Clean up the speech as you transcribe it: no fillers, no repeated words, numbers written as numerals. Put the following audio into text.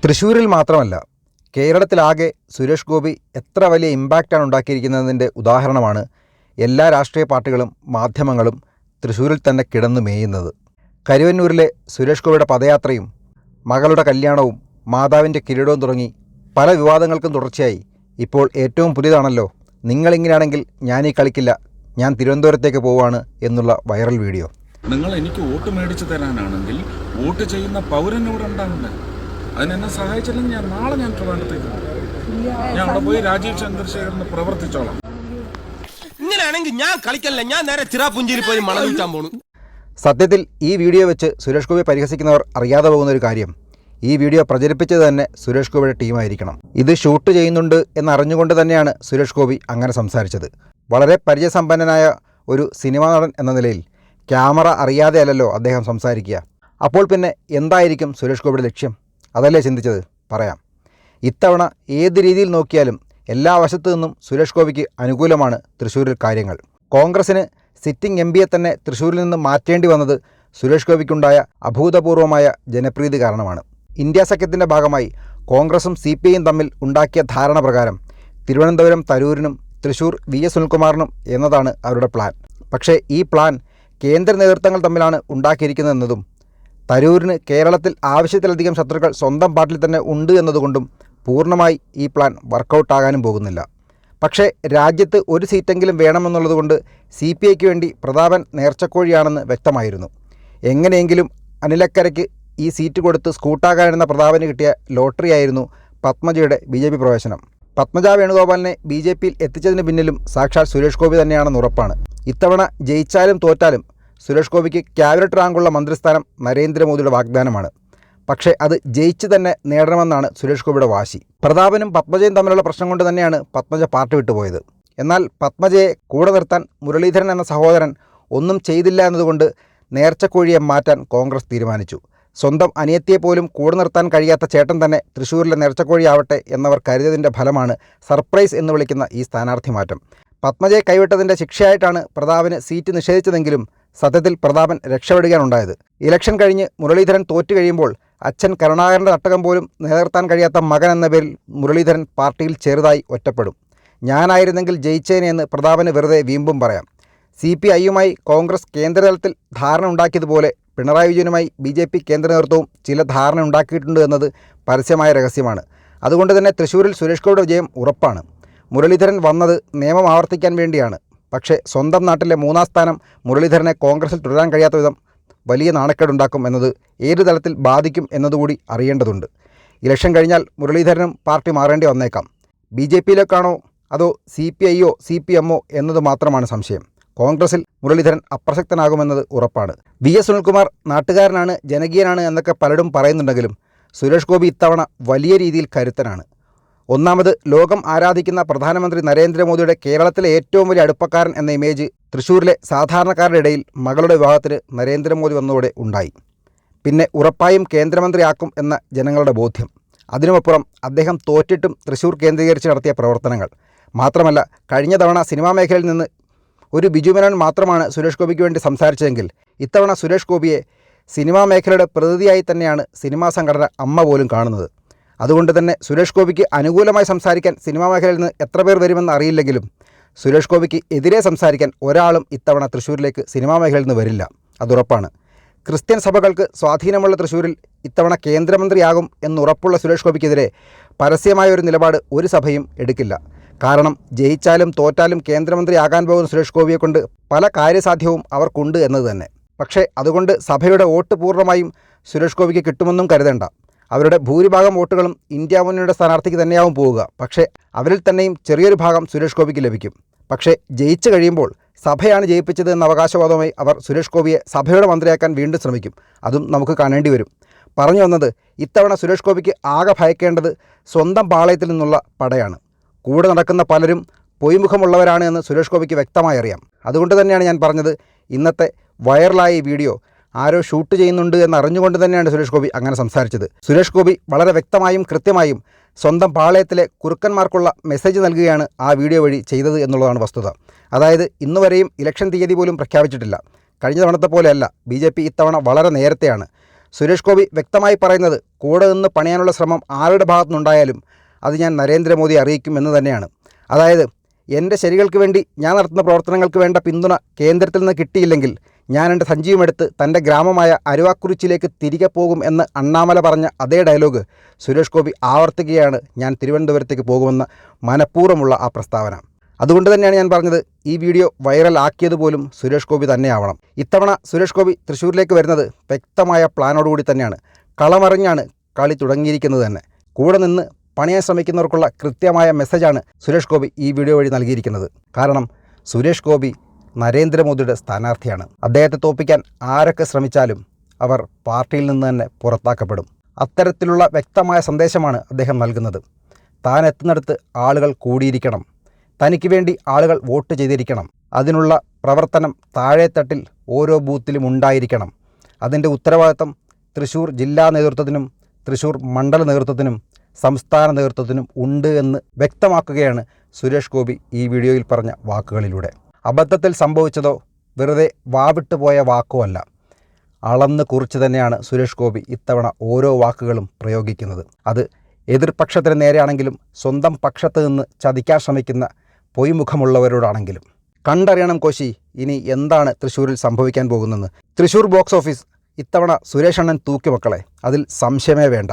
തൃശ്ശൂരിൽ മാത്രമല്ല, കേരളത്തിലാകെ സുരേഷ് ഗോപി എത്ര വലിയ ഇമ്പാക്റ്റാണ് ഉണ്ടാക്കിയിരിക്കുന്നതിൻ്റെ ഉദാഹരണമാണ് എല്ലാ രാഷ്ട്രീയ പാർട്ടികളും മാധ്യമങ്ങളും തൃശ്ശൂരിൽ തന്നെ കിടന്നു മേയുന്നത്. കരുവന്നൂരിലെ സുരേഷ് ഗോപിയുടെ പദയാത്രയും മകളുടെ കല്യാണവും മാതാവിൻ്റെ കിരീടവും തുടങ്ങി പല വിവാദങ്ങൾക്കും തുടർച്ചയായി ഇപ്പോൾ ഏറ്റവും പുതിയതാണല്ലോ നിങ്ങളിങ്ങനെയാണെങ്കിൽ ഞാനീ കളിക്കില്ല, ഞാൻ തിരുവനന്തപുരത്തേക്ക് പോവുകയാണ് എന്നുള്ള വൈറൽ വീഡിയോ. നിങ്ങൾ എനിക്ക് വോട്ട് മേടിച്ചു തരാനാണെങ്കിൽ വോട്ട് ചെയ്യുന്ന പൗരനോട് ഉണ്ടാകണ്ടേ? അതിനെന്നെ സഹായിച്ചില്ലെങ്കിൽ നാളെ ഞാൻ ട്രിവാൻഡ്രത്തേക്ക് ഞാൻ അവിടെ പോയി രാജീവ് ചന്ദ്രശേഖരന് പ്രവർത്തിച്ചോളാം. ഇങ്ങനെയാണെങ്കിൽ ഞാൻ കളിക്കല്ല, ഞാൻ നേരെ ചിറാപുഞ്ചിയിൽ പോയി മണം വിൽക്കാൻ പോണു. സത്യത്തിൽ ഈ വീഡിയോ വെച്ച് സുരേഷ് ഗോപി പരിഹസിക്കുന്നവർ അറിയാതെ പോകുന്ന ഒരു കാര്യം, ഈ വീഡിയോ പ്രചരിപ്പിച്ചത് തന്നെ സുരേഷ് ഗോപിയുടെ ടീമായിരിക്കണം. ഇത് ഷൂട്ട് ചെയ്യുന്നുണ്ട് എന്നറിഞ്ഞുകൊണ്ട് തന്നെയാണ് സുരേഷ് ഗോപി അങ്ങനെ സംസാരിച്ചത്. വളരെ പരിചയസമ്പന്നനായ ഒരു സിനിമാ നടൻ എന്ന നിലയിൽ ക്യാമറ അറിയാതെയല്ലല്ലോ അദ്ദേഹം സംസാരിക്കുക. അപ്പോൾ പിന്നെ എന്തായിരിക്കും സുരേഷ് ഗോപിയുടെ ലക്ഷ്യം? അതല്ലേ ചിന്തിച്ചത്? പറയാം. ഇത്തവണ ഏത് രീതിയിൽ നോക്കിയാലും എല്ലാ വശത്തു നിന്നും സുരേഷ് ഗോപിക്ക് അനുകൂലമാണ് തൃശ്ശൂരിൽ കാര്യങ്ങൾ. കോൺഗ്രസിന് സിറ്റിംഗ് എം പിയെ തന്നെ തൃശ്ശൂരിൽ നിന്ന് മാറ്റേണ്ടി വന്നത് സുരേഷ് ഗോപിക്കുണ്ടായ അഭൂതപൂർവമായ ജനപ്രീതി കാരണമാണ്. ഇന്ത്യ സഖ്യത്തിൻ്റെ ഭാഗമായി കോൺഗ്രസും CPIയും തമ്മിൽ ഉണ്ടാക്കിയ ധാരണ പ്രകാരം തിരുവനന്തപുരം തരൂരിനും തൃശ്ശൂർ VS സുനിൽകുമാറിനും എന്നതാണ് അവരുടെ പ്ലാൻ. പക്ഷേ ഈ പ്ലാൻ കേന്ദ്ര നേതൃത്വങ്ങൾ തമ്മിലാണ് ഉണ്ടാക്കിയിരിക്കുന്നതെന്നതും തരൂരിന് കേരളത്തിൽ ആവശ്യത്തിലധികം ശത്രുക്കൾ സ്വന്തം പാർട്ടിയിൽ തന്നെ ഉണ്ട് എന്നതുകൊണ്ടും പൂർണ്ണമായി ഈ പ്ലാൻ വർക്കൗട്ടാകാനും പോകുന്നില്ല. പക്ഷേ രാജ്യത്ത് ഒരു സീറ്റെങ്കിലും വേണമെന്നുള്ളതുകൊണ്ട് CPIക്ക് വേണ്ടി പ്രതാപൻ നേർച്ചക്കോഴിയാണെന്ന് വ്യക്തമായിരുന്നു. എങ്ങനെയെങ്കിലും അനിലക്കരയ്ക്ക് ഈ സീറ്റ് കൊടുത്ത് സ്കൂട്ടാകാനെന്ന പ്രതാപന് കിട്ടിയ ലോട്ടറിയായിരുന്നു പത്മജയുടെ BJP പ്രവേശനം. പത്മജ വേണുഗോപാലിനെ BJPയിൽ എത്തിച്ചതിന് പിന്നിലും സാക്ഷാൽ സുരേഷ് ഗോപി തന്നെയാണെന്ന് ഉറപ്പാണ്. ഇത്തവണ ജയിച്ചാലും തോറ്റാലും സുരേഷ് ഗോപിക്ക് ക്യാബിനറ്റ് റാങ്കുള്ള മന്ത്രിസ്ഥാനം നരേന്ദ്രമോദിയുടെ വാഗ്ദാനമാണ്. പക്ഷേ അത് ജയിച്ച് തന്നെ നേടണമെന്നാണ് സുരേഷ് ഗോപിയുടെ വാശി. പ്രതാപനും പത്മജയും തമ്മിലുള്ള പ്രശ്നം കൊണ്ട് തന്നെയാണ് പത്മജ പാർട്ടി വിട്ടുപോയത്. എന്നാൽ പത്മജയെ കൂടെ നിർത്താൻ മുരളീധരൻ എന്ന സഹോദരൻ ഒന്നും ചെയ്തില്ല എന്നതുകൊണ്ട് നേർച്ചക്കോഴിയെ മാറ്റാൻ കോൺഗ്രസ് തീരുമാനിച്ചു. സ്വന്തം അനിയത്തിയെപ്പോലും കൂടെ നിർത്താൻ കഴിയാത്ത ചേട്ടൻ തന്നെ തൃശ്ശൂരിലെ നേർച്ചക്കോഴിയാവട്ടെ എന്നവർ കരുതിയതിൻ്റെ ഫലമാണ് സർപ്രൈസ് എന്ന് വിളിക്കുന്ന ഈ സ്ഥാനാർത്ഥി മാറ്റം. പത്മജയെ കൈവിട്ടതിൻ്റെ ശിക്ഷയായിട്ടാണ് പ്രതാപന് സീറ്റ് നിഷേധിച്ചതെങ്കിലും സത്യത്തിൽ പ്രതാപൻ രക്ഷപ്പെടുകയാണുണ്ടായത്. ഇലക്ഷൻ കഴിഞ്ഞ് മുരളീധരൻ തോറ്റു കഴിയുമ്പോൾ അച്ഛൻ കരുണാകരൻ്റെ തട്ടകം പോലും നിലനിർത്താൻ കഴിയാത്ത മകൻ എന്ന പേരിൽ മുരളീധരൻ പാർട്ടിയിൽ ചെറുതായി ഒറ്റപ്പെടും. ഞാനായിരുന്നെങ്കിൽ ജയിച്ചേനെ എന്ന് പ്രതാപന് വെറുതെ വീമ്പും പറയാം. CPIയുമായി കോൺഗ്രസ് കേന്ദ്രതലത്തിൽ ധാരണ ഉണ്ടാക്കിയതുപോലെ പിണറായി വിജയനുമായി BJP കേന്ദ്ര നേതൃത്വവും ചില ധാരണ ഉണ്ടാക്കിയിട്ടുണ്ട് എന്നത് പരസ്യമായ രഹസ്യമാണ്. അതുകൊണ്ട് തന്നെ തൃശ്ശൂരിൽ സുരേഷ് ഗോപിയുടെ വിജയം ഉറപ്പാണ്. മുരളീധരൻ വന്നത് നിയമം ആവർത്തിക്കാൻ വേണ്ടിയാണ്. പക്ഷേ സ്വന്തം നാട്ടിലെ 3ാം സ്ഥാനം മുരളീധരനെ കോൺഗ്രസിൽ തുടരാൻ കഴിയാത്ത വിധം വലിയ നാണക്കേടുണ്ടാക്കും എന്നത് ഏത് തലത്തിൽ ബാധിക്കും എന്നതുകൂടി അറിയേണ്ടതുണ്ട്. ഇലക്ഷൻ കഴിഞ്ഞാൽ മുരളീധരനും പാർട്ടി മാറേണ്ടി വന്നേക്കാം. BJPയിലേക്കാണോ അതോ CPIയോ CPMോ എന്നത് മാത്രമാണ് സംശയം. കോൺഗ്രസിൽ മുരളീധരൻ അപ്രസക്തനാകുമെന്നത് ഉറപ്പാണ്. VS സുനിൽകുമാർ നാട്ടുകാരനാണ്, ജനകീയനാണ് എന്നൊക്കെ പലരും പറയുന്നുണ്ടെങ്കിലും സുരേഷ് ഗോപി ഇത്തവണ വലിയ രീതിയിൽ കരുത്തനാണ്. ഒന്നാമത്, ലോകം ആരാധിക്കുന്ന പ്രധാനമന്ത്രി നരേന്ദ്രമോദിയുടെ കേരളത്തിലെ ഏറ്റവും വലിയ അടുപ്പക്കാരൻ എന്ന ഇമേജ് തൃശ്ശൂരിലെ സാധാരണക്കാരുടെ ഇടയിൽ മകളുടെ വിവാഹത്തിന് നരേന്ദ്രമോദി വന്നതോടെ ഉണ്ടായി. പിന്നെ ഉറപ്പായും കേന്ദ്രമന്ത്രിയാക്കും എന്ന ജനങ്ങളുടെ ബോധ്യം. അതിനുമപ്പുറം അദ്ദേഹം തോറ്റിട്ടും തൃശ്ശൂർ കേന്ദ്രീകരിച്ച് നടത്തിയ പ്രവർത്തനങ്ങൾ. മാത്രമല്ല, കഴിഞ്ഞ തവണ സിനിമാ മേഖലയിൽ നിന്ന് ഒരു ബിജു മേനോൻ മാത്രമാണ് സുരേഷ് ഗോപിക്ക് വേണ്ടി സംസാരിച്ചതെങ്കിൽ ഇത്തവണ സുരേഷ് ഗോപിയെ സിനിമാ മേഖലയുടെ പ്രതിനിധിയായി തന്നെയാണ് സിനിമാ സംഘടന അമ്മ പോലും കാണുന്നത്. അതുകൊണ്ട് തന്നെ സുരേഷ് ഗോപിക്ക് അനുകൂലമായി സംസാരിക്കാൻ സിനിമാ മേഖലയിൽ നിന്ന് എത്ര പേർ വരുമെന്ന് അറിയില്ലെങ്കിലും സുരേഷ് ഗോപിക്ക് എതിരെ സംസാരിക്കാൻ ഒരാളും ഇത്തവണ തൃശ്ശൂരിലേക്ക് സിനിമാ മേഖലയിൽ നിന്ന് വരില്ല, അതുറപ്പാണ്. ക്രിസ്ത്യൻ സഭകൾക്ക് സ്വാധീനമുള്ള തൃശ്ശൂരിൽ ഇത്തവണ കേന്ദ്രമന്ത്രിയാകും എന്നുറപ്പുള്ള സുരേഷ് ഗോപിക്കെതിരെ പരസ്യമായ ഒരു നിലപാട് ഒരു സഭയും എടുക്കില്ല. കാരണം ജയിച്ചാലും തോറ്റാലും കേന്ദ്രമന്ത്രിയാകാൻ പോകുന്ന സുരേഷ് ഗോപിയെ കൊണ്ട് പല കാര്യസാധ്യവും അവർക്കുണ്ട് എന്നത് തന്നെ. പക്ഷേ അതുകൊണ്ട് സഭയുടെ വോട്ട് പൂർണ്ണമായും സുരേഷ് ഗോപിക്ക് കിട്ടുമെന്നും കരുതേണ്ട. അവരുടെ ഭൂരിഭാഗം വോട്ടുകളും ഇന്ത്യ മുന്നണിയുടെ സ്ഥാനാർത്ഥിക്ക് തന്നെയാവും പോവുക. പക്ഷേ അവരിൽ തന്നെയും ചെറിയൊരു ഭാഗം സുരേഷ് ഗോപിക്ക് ലഭിക്കും. പക്ഷേ ജയിച്ചു കഴിയുമ്പോൾ സഭയാണ് ജയിപ്പിച്ചത് എന്ന അവകാശവാദവുമായി അവർ സുരേഷ് ഗോപിയെ സഭയുടെ മന്ത്രിയാക്കാൻ വീണ്ടും ശ്രമിക്കും. അതും നമുക്ക് കാണേണ്ടി വരും. പറഞ്ഞു വന്നത്, ഇത്തവണ സുരേഷ് ഗോപിക്ക് ആകെ ഭയക്കേണ്ടത് സ്വന്തം പാളയത്തിൽ നിന്നുള്ള പടയാണ്. കൂടെ നടക്കുന്ന പലരും പൊയ്മുഖമുള്ളവരാണ് എന്ന് സുരേഷ് ഗോപിക്ക് വ്യക്തമായി അറിയാം. അതുകൊണ്ട് തന്നെയാണ് ഞാൻ പറഞ്ഞത്, ഇന്നത്തെ വൈറലായ ഈ വീഡിയോ ആരോ ഷൂട്ട് ചെയ്യുന്നുണ്ട് എന്നറിഞ്ഞുകൊണ്ട് തന്നെയാണ് സുരേഷ് ഗോപി അങ്ങനെ സംസാരിച്ചത്. സുരേഷ് ഗോപി വളരെ വ്യക്തമായും കൃത്യമായും സ്വന്തം പാളയത്തിലെ കുറുക്കന്മാർക്കുള്ള മെസ്സേജ് നൽകുകയാണ് ആ വീഡിയോ വഴി ചെയ്തത് എന്നുള്ളതാണ് വസ്തുത. അതായത് ഇന്നുവരെയും ഇലക്ഷൻ തീയതി പോലും പ്രഖ്യാപിച്ചിട്ടില്ല. കഴിഞ്ഞ തവണത്തെ പോലെയല്ല, BJP ഇത്തവണ വളരെ നേരത്തെയാണ്. സുരേഷ് ഗോപി വ്യക്തമായി പറയുന്നത് കൂടെ നിന്ന് പണിയാനുള്ള ശ്രമം ആരുടെ ഭാഗത്തുനിന്നുണ്ടായാലും അത് ഞാൻ നരേന്ദ്രമോദിയെ അറിയിക്കും എന്ന് തന്നെയാണ്. അതായത് എൻ്റെ ശരികൾക്ക് വേണ്ടി ഞാൻ നടത്തുന്ന പ്രവർത്തനങ്ങൾക്ക് വേണ്ട പിന്തുണ കേന്ദ്രത്തിൽ നിന്ന് കിട്ടിയില്ലെങ്കിൽ ഞാൻ എൻ്റെ സഞ്ചിയുമെടുത്ത് തൻ്റെ ഗ്രാമമായ അരുവാക്കുറിച്ചിയിലേക്ക് തിരികെ പോകും എന്ന് അണ്ണാമല പറഞ്ഞ അതേ ഡയലോഗ് സുരേഷ് ഗോപി ആവർത്തിക്കുകയാണ് ഞാൻ തിരുവനന്തപുരത്തേക്ക് പോകുമെന്ന മനഃപൂർവ്വമുള്ള ആ പ്രസ്താവന. അതുകൊണ്ട് തന്നെയാണ് ഞാൻ പറഞ്ഞത് ഈ വീഡിയോ വൈറൽ ആക്കിയതുപോലും സുരേഷ് ഗോപി തന്നെയാവണം. ഇത്തവണ സുരേഷ് ഗോപി തൃശ്ശൂരിലേക്ക് വരുന്നത് വ്യക്തമായ പ്ലാനോടുകൂടി തന്നെയാണ്. കളമറിഞ്ഞാണ് കളി തുടങ്ങിയിരിക്കുന്നത് തന്നെ. കൂടെ നിന്ന് പണിയാൻ ശ്രമിക്കുന്നവർക്കുള്ള കൃത്യമായ മെസ്സേജാണ് സുരേഷ് ഗോപി ഈ വീഡിയോ വഴി നൽകിയിരിക്കുന്നത്. കാരണം സുരേഷ് ഗോപി നരേന്ദ്രമോദിയുടെ സ്ഥാനാർത്ഥിയാണ്. അദ്ദേഹത്തെ തോൽപ്പിക്കാൻ ആരൊക്കെ ശ്രമിച്ചാലും അവർ പാർട്ടിയിൽ നിന്ന് തന്നെ പുറത്താക്കപ്പെടും. അത്തരത്തിലുള്ള വ്യക്തമായ സന്ദേശമാണ് അദ്ദേഹം നൽകുന്നത്. താൻ എത്തുന്നിടത്ത് ആളുകൾ കൂടിയിരിക്കണം, തനിക്ക് വേണ്ടി ആളുകൾ വോട്ട് ചെയ്തിരിക്കണം, അതിനുള്ള പ്രവർത്തനം താഴെത്തട്ടിൽ ഓരോ ബൂത്തിലും ഉണ്ടായിരിക്കണം. അതിൻ്റെ ഉത്തരവാദിത്തം തൃശ്ശൂർ ജില്ലാ നേതൃത്വത്തിനും തൃശ്ശൂർ മണ്ഡല നേതൃത്വത്തിനും സംസ്ഥാന നേതൃത്വത്തിനും ഉണ്ട് എന്ന് വ്യക്തമാക്കുകയാണ് സുരേഷ് ഗോപി ഈ വീഡിയോയിൽ പറഞ്ഞ വാക്കുകളിലൂടെ. അബദ്ധത്തിൽ സംഭവിച്ചതോ വെറുതെ വാവിട്ട് പോയ വാക്കോ അല്ല, അളന്ന് കുറിച്ച് തന്നെയാണ് സുരേഷ് ഗോപി ഇത്തവണ ഓരോ വാക്കുകളും പ്രയോഗിക്കുന്നത്. അത് എതിർപക്ഷത്തിന് നേരെയാണെങ്കിലും സ്വന്തം പക്ഷത്ത് നിന്ന് ചതിക്കാൻ ശ്രമിക്കുന്ന പൊയ്മുഖമുള്ളവരോടാണെങ്കിലും. കണ്ടറിയണം കോശി ഇനി എന്താണ് തൃശ്ശൂരിൽ സംഭവിക്കാൻ പോകുന്നതെന്ന്. തൃശ്ശൂർ ബോക്സ് ഓഫീസ് ഇത്തവണ സുരേഷ് അണ്ണൻ തൂക്കി മക്കളെ, അതിൽ സംശയമേ വേണ്ട.